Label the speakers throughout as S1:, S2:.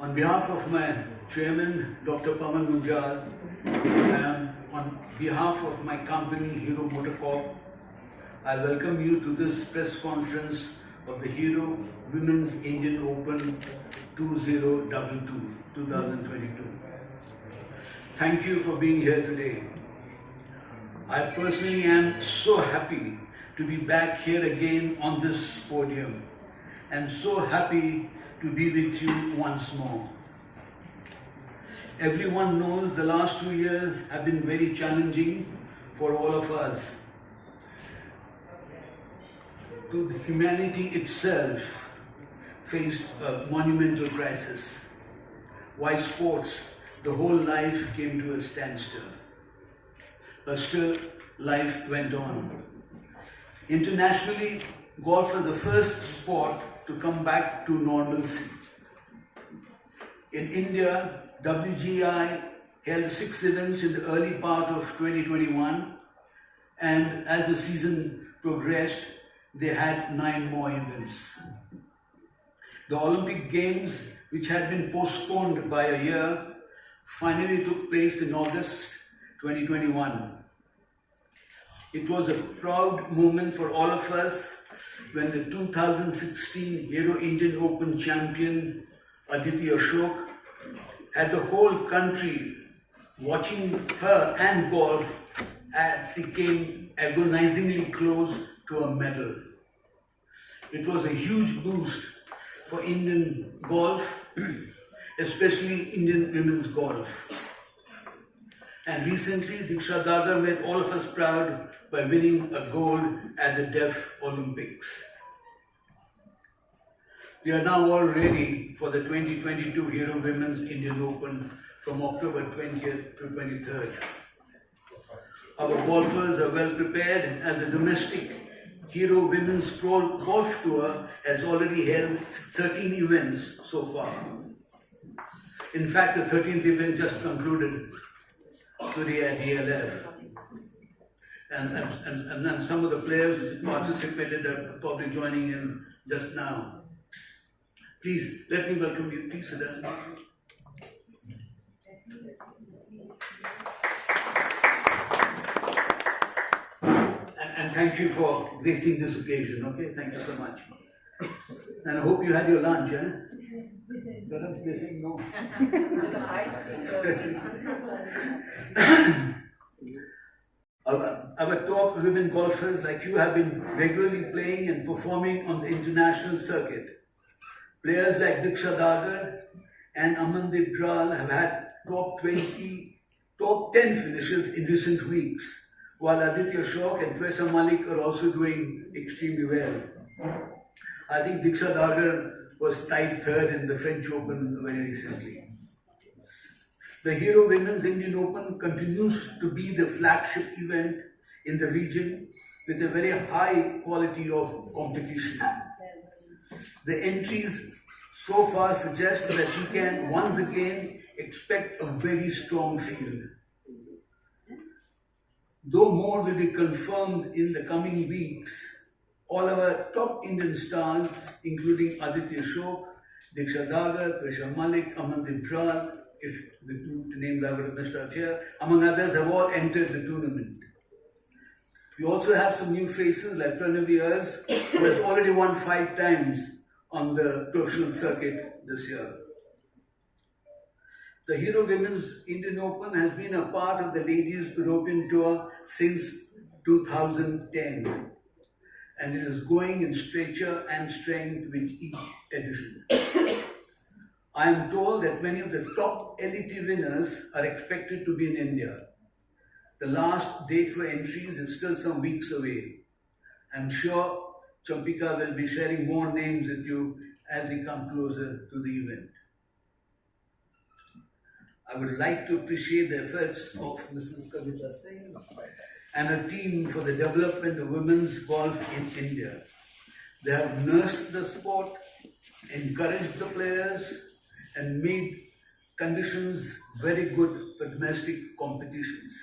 S1: On behalf of my chairman, Dr. Pawan Munjal, on behalf of my company, Hero MotoCorp, I welcome you to this press conference of the Hero Women's Indian Open 2022. Thank you for being here today. I personally am so happy to be back here again on this podium and so happy to be with you once more. Everyone knows the last 2 years have been very challenging for all of us. Humanity itself faced a monumental crisis. Why sports? The whole life came to a standstill. But still, life went on. Internationally, golf was the first sport to come back to normalcy. In India, WGAI held 6 events in the early part of 2021, and as the season progressed, they had 9 more events. The Olympic Games, which had been postponed by a year, finally took place in August 2021. It was a proud moment for all of us when the 2016 Hero Indian Open champion Aditi Ashok had the whole country watching her and golf as she came agonizingly close to a medal. It was a huge boost for Indian golf, especially Indian women's golf. And recently, Diksha Daga made all of us proud by winning a gold at the Deaf Olympics. We are now all ready for the 2022 Hero Women's Indian Open from October 20th to 23rd. Our golfers are well prepared, and the domestic Hero Women's Pro Golf Tour has already held 13 events so far. In fact, the 13th event just concluded today at DLF. And then some of the players who participated are probably joining in just now. Please, let me welcome you. Please sit down. And thank you for gracing this occasion, okay? Thank you so much. And I hope you had your lunch, eh? They're saying no. Our top women golfers like you have been regularly playing and performing on the international circuit. Players like Diksha Daga and Amandeep Dral have had top 10 finishes in recent weeks, while Aditya Ashok and Twesa Malik are also doing extremely well. I think Diksha Daga was tied 3rd in the French Open very recently. The Hero Women's Indian Open continues to be the flagship event in the region with a very high quality of competition. The entries so far suggest that we can once again expect a very strong field. Though more will be confirmed in the coming weeks, all our top Indian stars, including Aditya Ashok, Diksha Daga, Twesa Malik, Amandeep Dral, if the two names I would have missed out here, among others, have all entered the tournament. We also have some new faces like Pranavi Urs, who has already won 5 times on the professional circuit this year. The Hero Women's Indian Open has been a part of the Ladies European Tour since 2010. And it is going in stature and strength with each edition. I am told that many of the top elite winners are expected to be in India. The last date for entries is still some weeks away. I'm sure Champika will be sharing more names with you as we come closer to the event. I would like to appreciate the efforts of Mrs. Kavita Singh and her team for the development of women's golf in India. They have nursed the sport, encouraged the players, and made conditions very good for domestic competitions.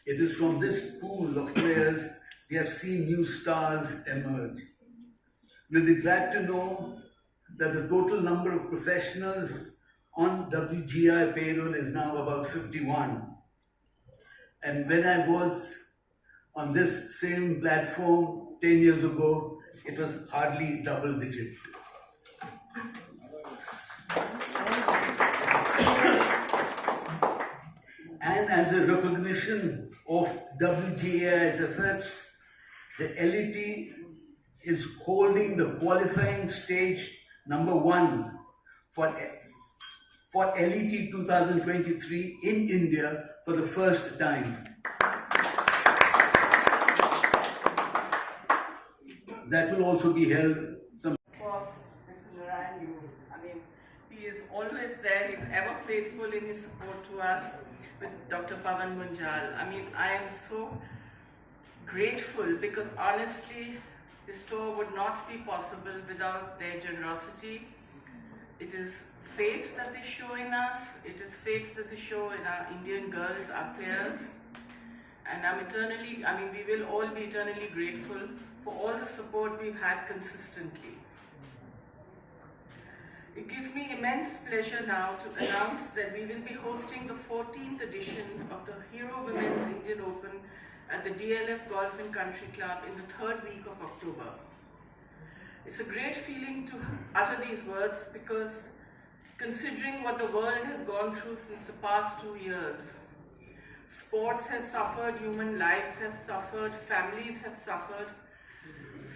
S1: It is from this pool of players we have seen new stars emerge. We'll be glad to know that the total number of professionals on WGI payroll is now about 51. And when I was on this same platform 10 years ago, it was hardly double digit. And as a recognition of WGAI's efforts, the LET is holding the qualifying stage #1 for LET 2023 in India for the first time. That will also be held.
S2: Of course, Mr. Narayan, he is always there. He's ever faithful in his support to us with Dr. Pawan Munjal. I am so grateful because honestly, this tour would not be possible without their generosity. It is faith that they show in us. It is faith that they show in our Indian girls, our players. And we will all be eternally grateful for all the support we've had consistently. It gives me immense pleasure now to announce that we will be hosting the 14th edition of the Hero Women's Indian Open at the DLF Golf and Country Club in the 3rd week of October. It's a great feeling to utter these words because considering what the world has gone through since the past 2 years, sports has suffered, human lives have suffered, families have suffered.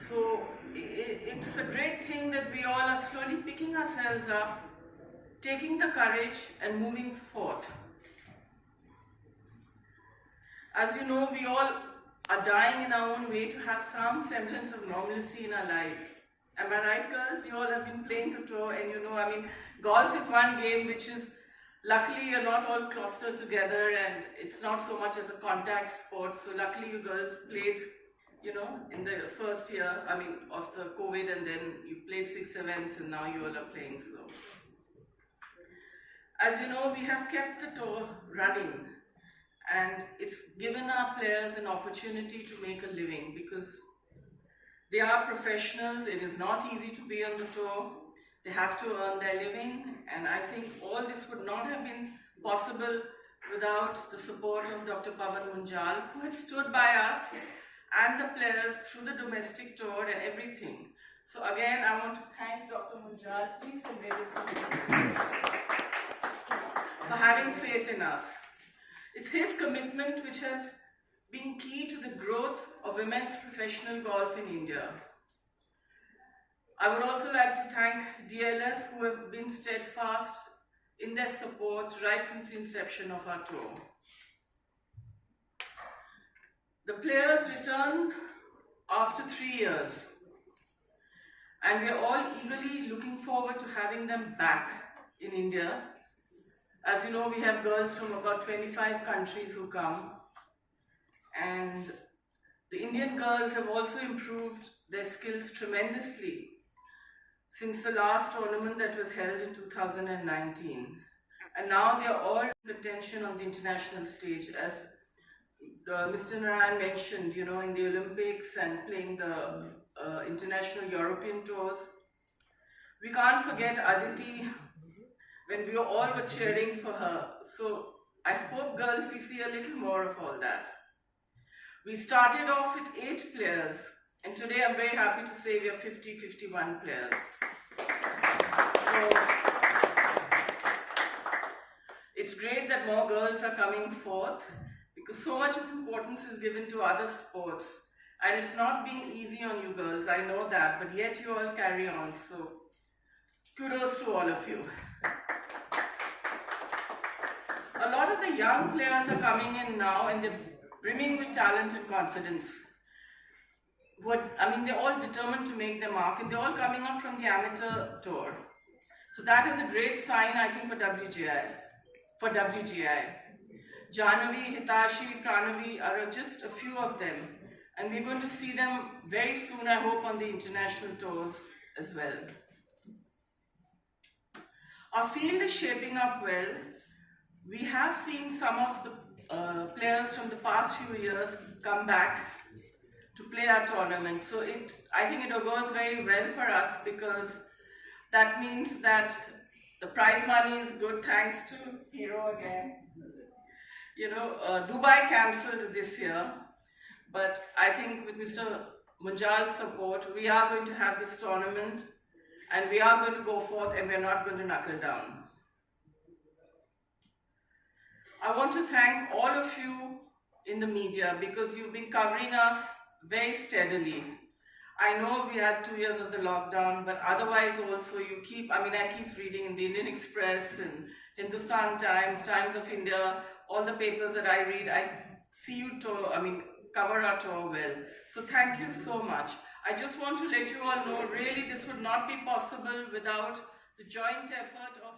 S2: So it's a great thing that we all are slowly picking ourselves up, taking the courage and moving forth. As you know, we all are dying in our own way to have some semblance of normalcy in our lives. Am I right, girls? You all have been playing the tour and golf is one game which is, luckily you're not all clustered together and it's not so much as a contact sport. So luckily you girls played, in the first year, of the COVID, and then you played 6 events and now you all are playing. So, as you know, we have kept the tour running and it's given our players an opportunity to make a living because they are professionals. It is not easy to be on the tour. They have to earn their living, and I think all this would not have been possible without the support of Dr. Pawan Munjal, who has stood by us and the players through the domestic tour and everything. So again, I want to thank Dr. Munjal. Please convey this to me. For having faith in us. It's his commitment which has been key to the growth of women's professional golf in India. I would also like to thank DLF, who have been steadfast in their support right since the inception of our tour. The players return after 3 years, and we are all eagerly looking forward to having them back in India. As you know, we have girls from about 25 countries who come, and the Indian girls have also improved their skills tremendously since the last tournament that was held in 2019. And now they are all in contention on the international stage, as Mr. Narayan mentioned, in the Olympics and playing the international European tours. We can't forget Aditi when we all were cheering for her. So I hope, girls, we see a little more of all that. We started off with 8 players, and today I'm very happy to say we are 51 players. So it's great that more girls are coming forth because so much of importance is given to other sports. And it's not being easy on you girls, I know that, but yet you all carry on. So kudos to all of you. A lot of the young players are coming in now and they're brimming with talent and confidence. They're all determined to make their mark, and they're all coming up from the amateur tour. So that is a great sign, I think, for WGAI. Jahnavi, Hitashi, Pranavi are just a few of them. And we're going to see them very soon, I hope, on the international tours as well. Our field is shaping up well. We have seen some of the players from the past few years come back to play our tournament. So I think it goes very well for us because That means that the prize money is good, thanks to Hero again. Dubai cancelled this year, but I think with Mr. Munjal's support, we are going to have this tournament and we are going to go forth and we are not going to knuckle down. I want to thank all of you in the media because you've been covering us very steadily. I know we had 2 years of the lockdown, but otherwise also I keep reading in the Indian Express and Hindustan Times, Times of India, all the papers that I read, I see you cover our tour well. So thank you so much. I just want to let you all know, really this would not be possible without the joint effort of